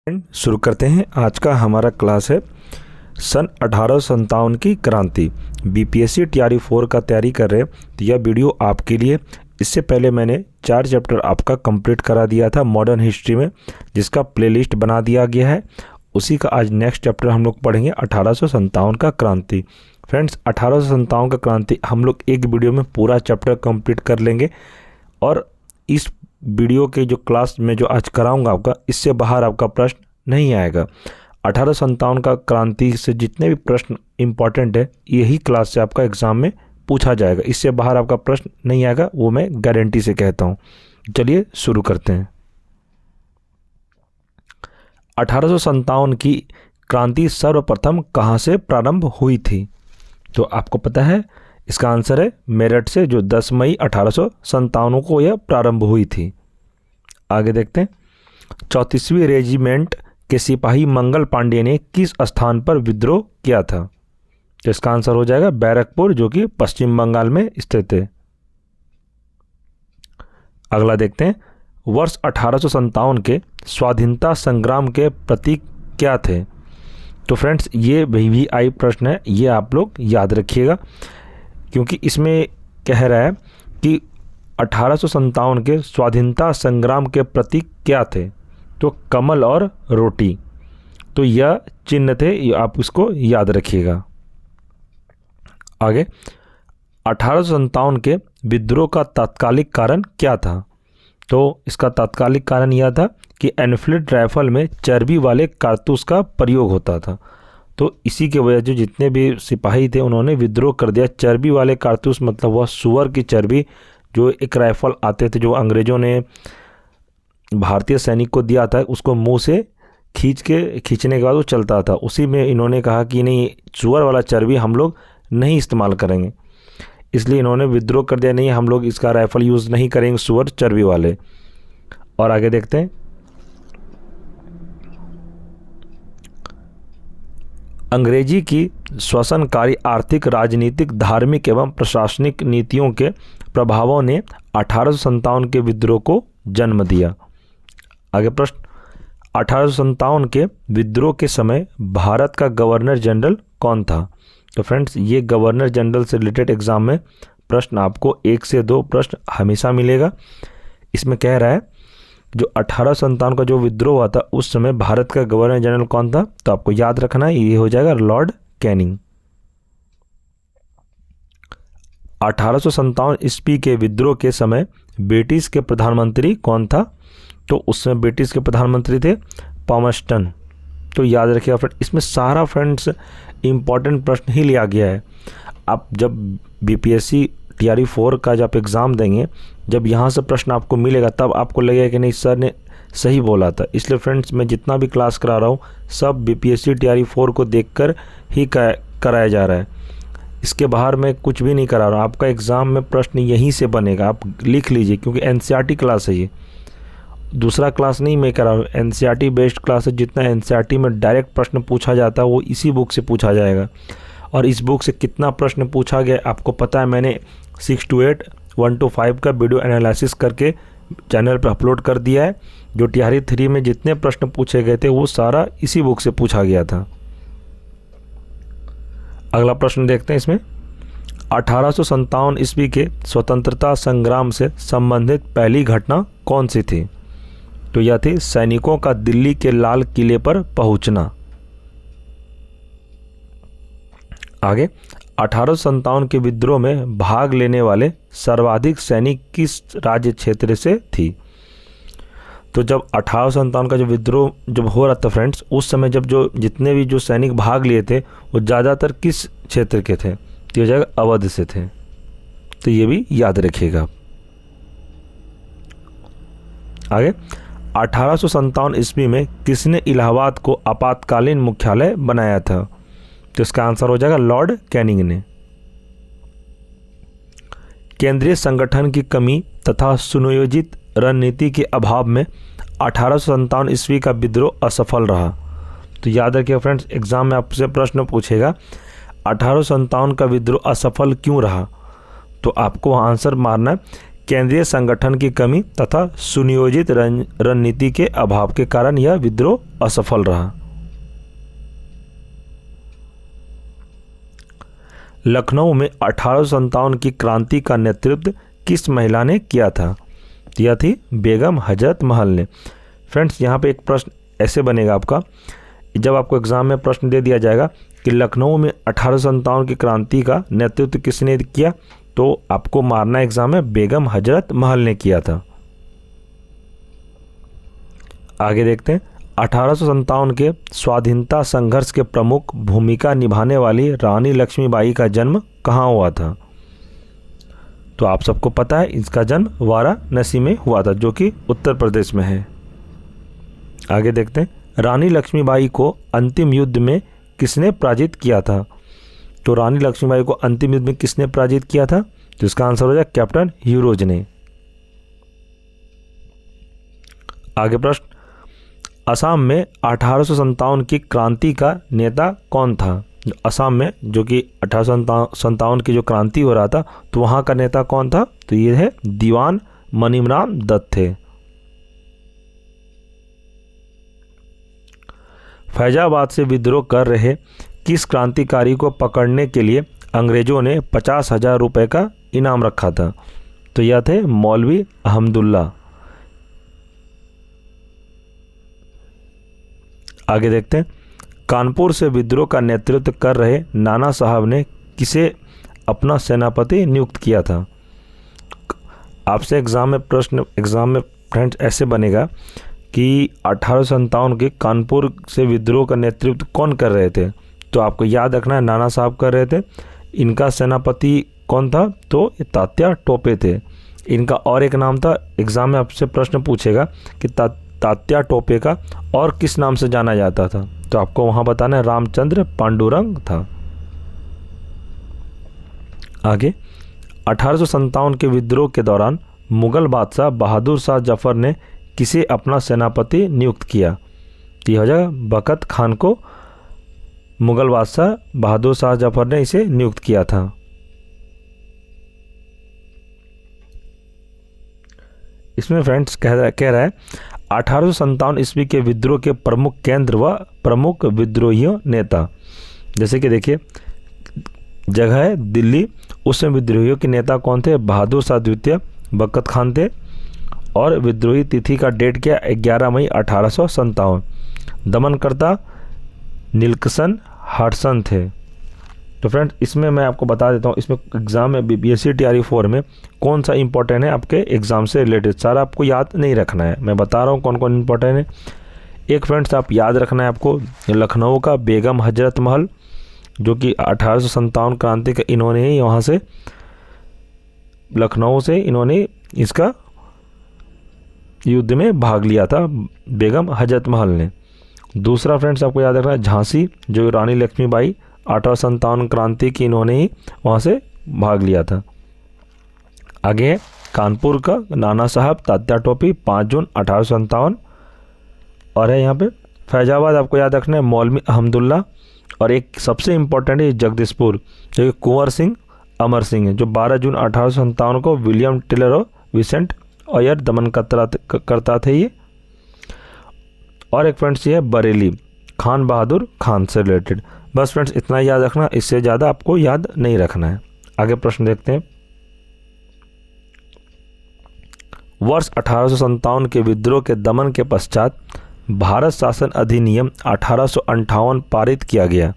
शुरू करते हैं। आज का हमारा क्लास है सन 1857 की क्रांति। बीपीएससी टीआरई 4 का तैयारी कर रहे हैं तो यह वीडियो आपके लिए। इससे पहले मैंने 4 चैप्टर आपका कंप्लीट करा दिया था मॉडर्न हिस्ट्री में, जिसका प्लेलिस्ट बना दिया गया है। उसी का आज नेक्स्ट चैप्टर हम लोग पढ़ेंगे 1857 का क्रांति। फ्रेंड्स, 1857 का क्रांति हम लोग एक वीडियो में पूरा चैप्टर कंप्लीट कर लेंगे और इस वीडियो के जो क्लास में जो आज कराऊंगा आपका, इससे बाहर आपका प्रश्न नहीं आएगा। 1857 का क्रांति से जितने भी प्रश्न इंपॉर्टेंट है यही क्लास से आपका एग्जाम में पूछा जाएगा। इससे बाहर आपका प्रश्न नहीं आएगा, वो मैं गारंटी से कहता हूँ। चलिए शुरू करते हैं। 1857 की क्रांति सर्वप्रथम कहाँ से प्रारंभ हुई थी? तो आपको पता है इसका आंसर है मेरठ से, जो 10 मई 1857 को यह प्रारंभ हुई थी। आगे देखते हैं। 34वीं रेजिमेंट के सिपाही मंगल पांडे ने किस स्थान पर विद्रोह किया था? तो इसका आंसर हो जाएगा बैरकपुर, जो कि पश्चिम बंगाल में स्थित है। अगला देखते हैं। वर्ष 1857 के स्वाधीनता संग्राम के प्रतीक क्या थे? तो फ्रेंड्स, ये VVI प्रश्न है, ये आप लोग याद रखिएगा, क्योंकि इसमें कह रहा है कि 1857 के स्वाधीनता संग्राम के प्रतीक क्या थे? तो कमल और रोटी, तो यह चिन्ह थे, आप इसको याद रखिएगा। आगे, 1857 के विद्रोह का तात्कालिक कारण क्या था? तो इसका तात्कालिक कारण यह था कि एनफील्ड राइफल में चर्बी वाले कारतूस का प्रयोग होता था। तो इसी के वजह से जितने भी सिपाही थे उन्होंने विद्रोह कर दिया। चर्बी वाले कारतूस मतलब वह सुअर की चर्बी, जो एक राइफल आते थे जो अंग्रेज़ों ने भारतीय सैनिक को दिया था, उसको मुंह से खींचने के बाद वो चलता था। उसी में इन्होंने कहा कि नहीं, सुअर वाला चर्बी हम लोग नहीं इस्तेमाल करेंगे, इसलिए इन्होंने विद्रोह कर दिया, नहीं हम लोग इसका राइफल यूज़ नहीं करेंगे, सुअर चर्बी वाले। और आगे देखते हैं। अंग्रेजी की शोषणकारी आर्थिक, राजनीतिक, धार्मिक एवं प्रशासनिक नीतियों के प्रभावों ने 1857 के विद्रोह को जन्म दिया। आगे प्रश्न। 1857 के विद्रोह के समय भारत का गवर्नर जनरल कौन था? तो फ्रेंड्स, ये गवर्नर जनरल से रिलेटेड एग्जाम में प्रश्न आपको 1 से 2 प्रश्न हमेशा मिलेगा। इसमें कह रहा है जो 1857 का जो विद्रोह हुआ था उस समय भारत का गवर्नर जनरल कौन था? तो आपको याद रखना है, ये हो जाएगा लॉर्ड कैनिंग। 1857 ईस्वी के विद्रोह के समय ब्रिटिश के प्रधानमंत्री कौन था? तो उस समय ब्रिटिश के प्रधानमंत्री थे पामस्टन। तो याद रखिएगा फ्रेंड, इसमें सारा फ्रेंड्स इंपॉर्टेंट प्रश्न ही लिया गया है। आप जब बीपीएससी टीआरई 4 का जब एग्ज़ाम देंगे, जब यहाँ से प्रश्न आपको मिलेगा तब आपको लगेगा कि नहीं सर ने सही बोला था। इसलिए फ्रेंड्स, मैं जितना भी क्लास करा रहा हूँ सब बीपीएससी टीआरई 4 को देखकर ही कराया जा रहा है। इसके बाहर मैं कुछ भी नहीं करा रहा हूँ। आपका एग्ज़ाम में प्रश्न यहीं से बनेगा, आप लिख लीजिए, क्योंकि एनसीईआरटी क्लास है ये, दूसरा क्लास नहीं मैं करा रहा हूँ। एनसीईआरटी बेस्ड क्लास है। जितना एनसीईआरटी में डायरेक्ट प्रश्न पूछा जाता है वो इसी बुक से पूछा जाएगा। और इस बुक से कितना प्रश्न पूछा गया आपको पता है। मैंने 6 to 8, 1 to 5 का वीडियो एनालिसिस करके चैनल पर अपलोड कर दिया है। जो टीआरई 3 में जितने प्रश्न पूछे गए थे वो सारा इसी बुक से पूछा गया था। अगला प्रश्न देखते हैं इसमें। 1857 ईस्वी के स्वतंत्रता संग्राम से संबंधित पहली घटना कौन सी थी? तो यह थी सैनिकों का दिल्ली के लाल किले पर पहुंचना। आगे, 1857 के विद्रोह में भाग लेने वाले सर्वाधिक सैनिक किस राज्य क्षेत्र से थी? तो जब 1857 का जो विद्रोह जब हो रहा था फ्रेंड्स, उस समय जब जितने भी जो सैनिक भाग लिए थे वो ज़्यादातर किस क्षेत्र के थे? तो यह जगह अवध से थे। तो ये भी याद रखिएगा। आगे, 1857 ईस्वी में किसने इलाहाबाद को आपातकालीन मुख्यालय बनाया था? तो इसका आंसर हो जाएगा लॉर्ड कैनिंग ने। केंद्रीय संगठन की कमी तथा सुनियोजित रणनीति के अभाव में 1857 ईस्वी का विद्रोह असफल रहा। तो याद रखिए फ्रेंड्स, एग्जाम में आपसे प्रश्न पूछेगा 1857 का विद्रोह असफल क्यों रहा? तो आपको आंसर मारना है केंद्रीय संगठन की कमी तथा सुनियोजित रणनीति के अभाव के कारण यह विद्रोह असफल रहा। लखनऊ में 1857 की क्रांति का नेतृत्व किस महिला ने किया था? यह थी बेगम हजरत महल ने। फ्रेंड्स, यहाँ पे एक प्रश्न ऐसे बनेगा आपका, जब आपको एग्जाम में प्रश्न दे दिया जाएगा कि लखनऊ में 1857 की क्रांति का नेतृत्व किसने किया, तो आपको मारना एग्जाम में बेगम हजरत महल ने किया था। आगे देखते हैं, 1857 के स्वाधीनता संघर्ष के प्रमुख भूमिका निभाने वाली रानी लक्ष्मीबाई का जन्म कहाँ हुआ था? तो आप सबको पता है, इसका जन्म वाराणसी में हुआ था, जो कि उत्तर प्रदेश में है। आगे देखते हैं, रानी लक्ष्मीबाई को अंतिम युद्ध में किसने पराजित किया था? तो रानी लक्ष्मीबाई को अंतिम युद्ध में किसने पराजित किया था? तो इसका आंसर हो जाए कैप्टन ह्यूरोज ने। आगे प्रश्न, असम में 1857 की क्रांति का नेता कौन था? असम में जो कि 1857 की जो क्रांति हो रहा था, तो वहाँ का नेता कौन था? तो ये है दीवान मनीराम दत्त थे। फैजाबाद से विद्रोह कर रहे किस क्रांतिकारी को पकड़ने के लिए अंग्रेजों ने 50,000 रुपये का इनाम रखा था? तो यह थे मौलवी अहमदुल्ला। आगे देखते हैं, कानपुर से विद्रोह का नेतृत्व कर रहे नाना साहब ने किसे अपना सेनापति नियुक्त किया था? आपसे एग्जाम में फ्रेंड्स ऐसे बनेगा कि 1857 के कानपुर से विद्रोह का नेतृत्व कौन कर रहे थे? तो आपको याद रखना है, नाना साहब कर रहे थे। इनका सेनापति कौन था? तो ये तात्या टोपे थे। इनका और एक नाम था, एग्जाम में आपसे प्रश्न पूछेगा कि तात्या टोपे का और किस नाम से जाना जाता था? तो आपको वहाँ बताना है रामचंद्र पांडुरंग था। आगे, 1857 के विद्रोह के दौरान मुगल बादशाह बहादुर शाह जफर ने किसे अपना सेनापति नियुक्त किया? तो यह हो जाएगा बकत खान को मुगल बादशाह बहादुर शाह जफर ने इसे नियुक्त किया था। इसमें फ्रेंड्स कह रहा है 1857 ईस्वी के विद्रोह के प्रमुख केंद्र व प्रमुख विद्रोहियों नेता। जैसे कि देखिए, जगह है दिल्ली, उसमें विद्रोहियों के नेता कौन थे? बहादुर शाह द्वितीय, बकत खान थे, और विद्रोही तिथि का डेट क्या? 11 मई 1857। दमनकर्ता नीलकंठ हडसन थे। तो फ्रेंड्स, इसमें मैं आपको बता देता हूँ, इसमें एग्जाम में बीपीएससी टीआरई 4 में कौन सा इंपॉर्टेंट है आपके एग्जाम से रिलेटेड, सारा आपको याद नहीं रखना है। मैं बता रहा हूँ कौन कौन इंपॉर्टेंट है। एक फ्रेंड्स आप याद रखना है आपको, लखनऊ का बेगम हजरत महल, जो कि 1857 क्रांति का इन्होंने ही वहाँ से लखनऊ से इन्होंने इसका युद्ध में भाग लिया था, बेगम हजरत महल ने। दूसरा फ्रेंड्स आपको याद रखना है झांसी, जो रानी लक्ष्मीबाई 1857 क्रांति की इन्होंने ही वहाँ से भाग लिया था। आगे है कानपुर का नाना साहब तात्या टोपी 5 जून 1857। और है यहाँ पे फैजाबाद, आपको याद रखना है मौलवी अहमदुल्ला। और एक सबसे इम्पोर्टेंट है जगदीशपुर, जो कि कुंवर सिंह अमर सिंह है, जो 12 जून 1857 को विलियम टेलर और विसेंट ऑयर दमन करता थे ये। और एक फ्रेंड्स ये है बरेली, खान बहादुर खान से रिलेटेड। बस फ्रेंड्स इतना याद रखना, इससे ज़्यादा आपको याद नहीं रखना है। आगे प्रश्न देखते हैं। वर्ष 1857 के विद्रोह के दमन के पश्चात भारत शासन अधिनियम 1858 पारित किया गया।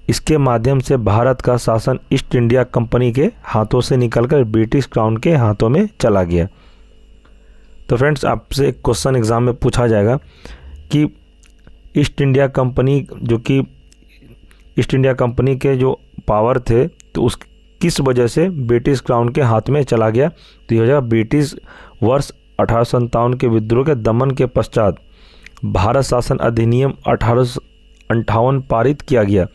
इसके माध्यम से भारत का शासन ईस्ट इंडिया कंपनी के हाथों से निकलकर ब्रिटिश क्राउन के हाथों में चला गया। तो फ्रेंड्स आपसे एक क्वेश्चन एग्जाम में पूछा जाएगा कि ईस्ट इंडिया कंपनी, जो कि ईस्ट इंडिया कंपनी के जो पावर थे, तो उस किस वजह से ब्रिटिश क्राउन के हाथ में चला गया? तो यह हो जाएगा ब्रिटिश वर्ष 1857 के विद्रोह के दमन के पश्चात भारत शासन अधिनियम 1858 पारित किया गया।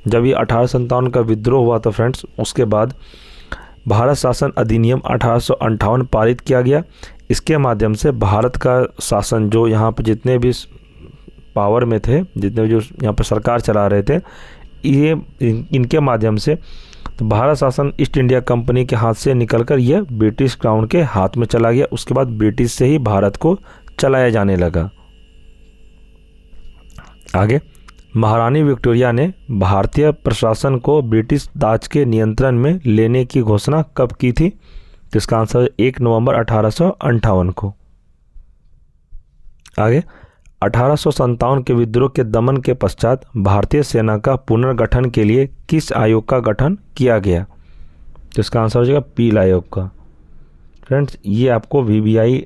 जब ये 1857 का विद्रोह हुआ तो फ्रेंड्स उसके बाद भारत शासन अधिनियम 1858 पारित किया गया। इसके माध्यम से भारत का शासन, जो यहाँ पर जितने भी पावर में थे, जितने भी जो यहाँ पर सरकार चला रहे थे, ये इनके माध्यम से तो भारत शासन ईस्ट इंडिया कंपनी के हाथ से निकलकर यह ब्रिटिश क्राउन के हाथ में चला गया। उसके बाद ब्रिटिश से ही भारत को चलाया जाने लगा। आगे, महारानी विक्टोरिया ने भारतीय प्रशासन को ब्रिटिश राज के नियंत्रण में लेने की घोषणा कब की थी? तो इसका आंसर है 1 नवंबर 1858 को। आगे, 1857 के विद्रोह के दमन के पश्चात भारतीय सेना का पुनर्गठन के लिए किस आयोग का गठन किया गया? तो इसका आंसर हो जाएगा पील आयोग का। फ्रेंड्स, ये आपको VBI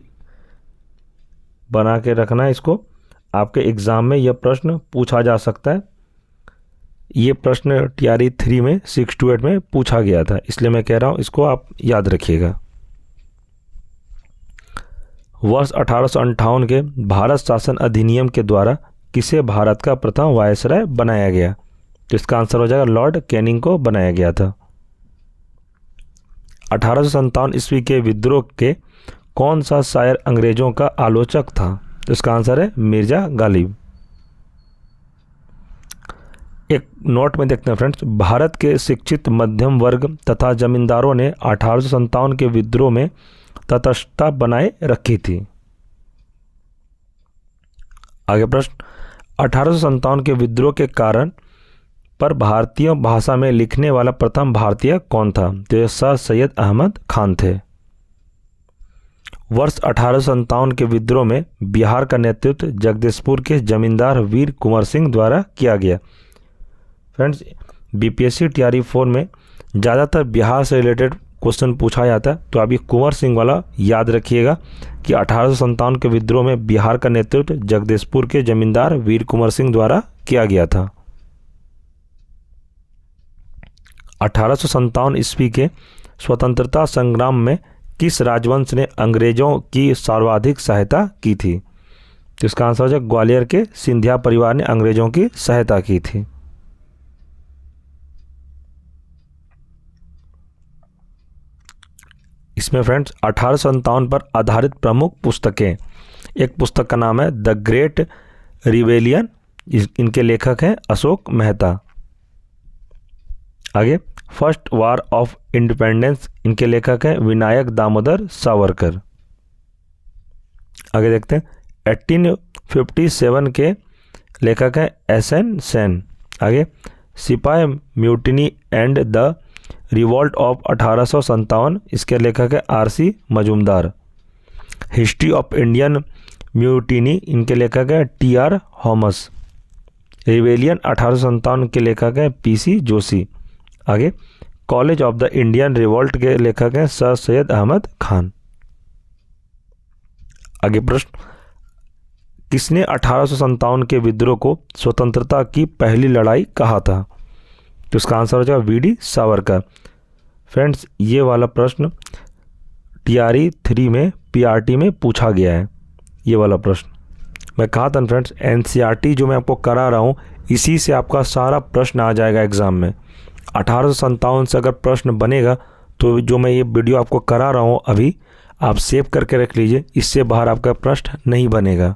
बना के रखना है, इसको आपके एग्ज़ाम में यह प्रश्न पूछा जा सकता है। ये प्रश्न TRE 3 में 6 to 8 में पूछा गया था, इसलिए मैं कह रहा हूँ इसको आप याद रखिएगा। वर्ष 1858 के भारत शासन अधिनियम के द्वारा किसे भारत का प्रथम वायसराय बनाया गया? तो इसका आंसर हो जाएगा लॉर्ड कैनिंग को बनाया गया था। 1857 ईस्वी के विद्रोह के कौन सा शायर अंग्रेजों का आलोचक था? तो इसका आंसर है मिर्जा गालिब। एक नोट में देखते हैं फ्रेंड्स, भारत के शिक्षित मध्यम वर्ग तथा जमींदारों ने 1857 के विद्रोह में तटस्थता बनाए रखी थी। आगे प्रश्न, 1857 के विद्रोह के कारण पर भारतीय भाषा में लिखने वाला प्रथम भारतीय कौन था? तो यह सर सैयद अहमद खान थे। वर्ष 1857 के विद्रोह में बिहार का नेतृत्व जगदीशपुर के जमींदार वीर कुंवर सिंह द्वारा किया गया। फ्रेंड्स, BPSC TRE 4 में ज़्यादातर बिहार से रिलेटेड क्वेश्चन पूछा जाता है, तो आप ये कुंवर सिंह वाला याद रखिएगा कि 1857 के विद्रोह में बिहार का नेतृत्व जगदीशपुर के जमींदार वीर कुंवर सिंह द्वारा किया गया था। 1857 ईस्वी के स्वतंत्रता संग्राम में किस राजवंश ने अंग्रेजों की सर्वाधिक सहायता की थी? तो इसका आंसर हो जाए ग्वालियर के सिंधिया परिवार ने अंग्रेजों की सहायता की थी। इसमें फ्रेंड्स 1857 पर आधारित प्रमुख पुस्तकें, एक पुस्तक का नाम है द ग्रेट रिवेलियन, इनके लेखक हैं अशोक मेहता। आगे, फर्स्ट वार ऑफ इंडिपेंडेंस, इनके लेखक हैं विनायक दामोदर सावरकर। आगे देखते हैं 1857 के लेखक हैं SN सेन। आगे, सिपाही mutiny and the revolt of 1857, इसके लेखक है RC Majumdar. History of Indian mutiny, इनके लेखक है TR हॉमस। रिवेलियन 1857 के लेखक हैं PC जोशी। आगे, college of the Indian revolt के लेखक हैं सर सैयद अहमद खान। आगे प्रश्न, किसने 1857 के विद्रोह को स्वतंत्रता की पहली लड़ाई कहा था? तो इसका आंसर हो जाएगा VD सावरकर। फ्रेंड्स, ये वाला प्रश्न TRE 3 में PRT में पूछा गया है। ये वाला प्रश्न मैं कहा था फ्रेंड्स, NCERT जो मैं आपको करा रहा हूँ इसी से आपका सारा प्रश्न आ जाएगा एग्ज़ाम में। 1857 से अगर प्रश्न बनेगा तो जो मैं ये वीडियो आपको करा रहा हूँ अभी, आप सेव करके रख लीजिए, इससे बाहर आपका प्रश्न नहीं बनेगा।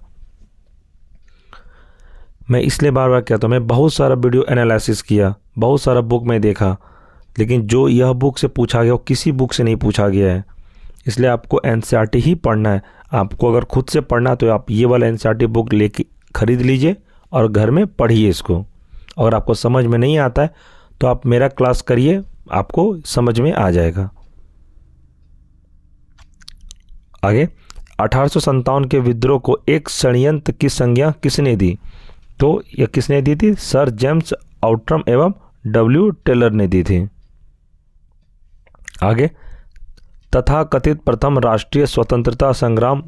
मैं इसलिए बार बार कहता हूँ, मैं बहुत सारा वीडियो एनालिसिस किया, बहुत सारा बुक में देखा, लेकिन जो यह बुक से पूछा गया वो किसी बुक से नहीं पूछा गया है। इसलिए आपको NCERT ही पढ़ना है। आपको अगर खुद से पढ़ना है तो आप ये वाला NCERT बुक लेके खरीद लीजिए और घर में पढ़िए इसको। अगर आपको समझ में नहीं आता है तो आप मेरा क्लास करिए, आपको समझ में आ जाएगा। आगे, 1857 के विद्रोह को एक षड्यंत्र की संज्ञा किसने दी? तो यह किसने दी थी? सर जेम्स आउट्रम एवं W टेलर ने दी थी। आगे, तथा कथित प्रथम राष्ट्रीय स्वतंत्रता संग्राम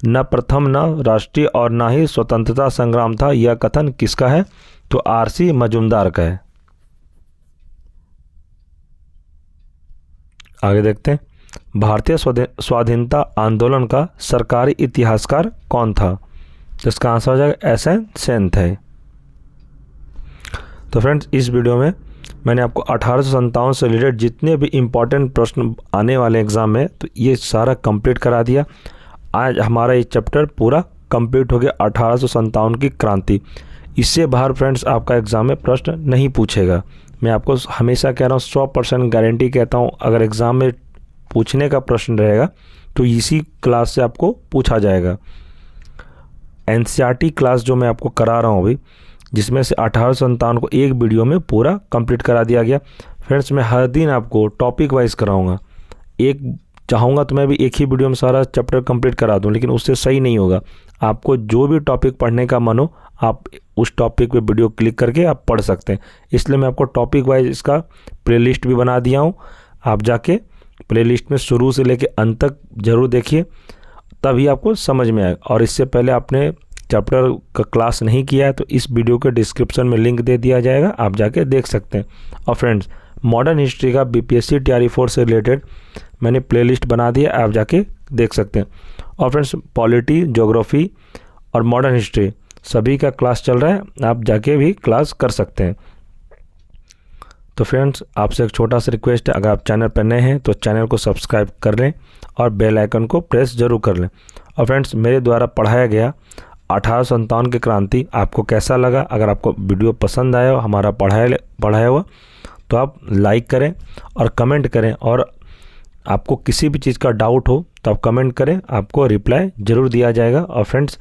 न प्रथम न राष्ट्रीय और न ही स्वतंत्रता संग्राम था, यह कथन किसका है? तो RC मजूमदार का है। आगे देखते हैं, भारतीय स्वाधीनता आंदोलन का सरकारी इतिहासकार कौन था? जिसका आंसर हो जाएगा SN सेन थे। तो फ्रेंड्स, इस वीडियो में मैंने आपको 1857 से रिलेटेड जितने भी इम्पोर्टेंट प्रश्न आने वाले एग्ज़ाम में, तो ये सारा कंप्लीट करा दिया। आज हमारा ये चैप्टर पूरा कंप्लीट हो गया, 1857 की क्रांति। इससे बाहर फ्रेंड्स आपका एग्ज़ाम में प्रश्न नहीं पूछेगा। मैं आपको हमेशा कह रहा हूँ, 100% गारंटी कहता हूँ, अगर एग्ज़ाम में पूछने का प्रश्न रहेगा तो इसी क्लास से आपको पूछा जाएगा। एनसीईआरटी क्लास जो मैं आपको करा रहा हूँ अभी, जिसमें से 1857 को एक वीडियो में पूरा कंप्लीट करा दिया गया। फ्रेंड्स, मैं हर दिन आपको टॉपिक वाइज कराऊंगा। एक चाहूँगा तो मैं भी एक ही वीडियो में सारा चैप्टर कंप्लीट करा दूं, लेकिन उससे सही नहीं होगा। आपको जो भी टॉपिक पढ़ने का मन हो, आप उस टॉपिक पे वीडियो क्लिक करके आप पढ़ सकते हैं। इसलिए मैं आपको टॉपिक वाइज इसका प्लेलिस्ट भी बना दिया हूँ। आप जाके प्लेलिस्ट में शुरू से लेके अंत तक ज़रूर देखिए, तभी आपको समझ में आएगा। और इससे पहले आपने चैप्टर का क्लास नहीं किया है तो इस वीडियो के डिस्क्रिप्शन में लिंक दे दिया जाएगा, आप जाके देख सकते हैं। और फ्रेंड्स, मॉडर्न हिस्ट्री का बीपीएससी टीआरई 4 से रिलेटेड मैंने प्लेलिस्ट बना दिया, आप जाके देख सकते हैं। और फ्रेंड्स, पॉलिटी, ज्योग्राफी और मॉडर्न हिस्ट्री सभी का क्लास चल रहा है, आप जाके भी क्लास कर सकते हैं। तो फ्रेंड्स, आपसे एक छोटा सा रिक्वेस्ट है, अगर आप चैनल पर नए हैं तो चैनल को सब्सक्राइब कर लें और बेल आइकन को प्रेस जरूर कर लें। और फ्रेंड्स, मेरे द्वारा पढ़ाया गया 1857 की क्रांति आपको कैसा लगा? अगर आपको वीडियो पसंद आया हो हमारा पढ़ाया हुआ, तो आप लाइक करें और कमेंट करें। और आपको किसी भी चीज़ का डाउट हो तो आप कमेंट करें, आपको रिप्लाई ज़रूर दिया जाएगा। और फ्रेंड्स,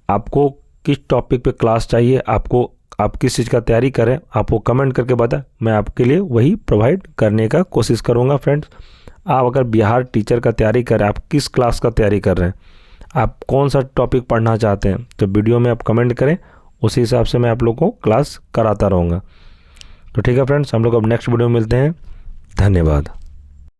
आपको किस टॉपिक पे क्लास चाहिए, आप किस चीज़ का तैयारी करें, आपको कमेंट करके बताएं, मैं आपके लिए वही प्रोवाइड करने का कोशिश करूँगा। फ्रेंड्स, आप अगर बिहार टीचर का तैयारी करें, आप किस क्लास का तैयारी कर रहे हैं, आप कौन सा टॉपिक पढ़ना चाहते हैं, तो वीडियो में आप कमेंट करें, उसी हिसाब से मैं आप लोगों को क्लास कराता रहूँगा। तो ठीक है फ्रेंड्स, हम लोग अब नेक्स्ट वीडियो में मिलते हैं। धन्यवाद।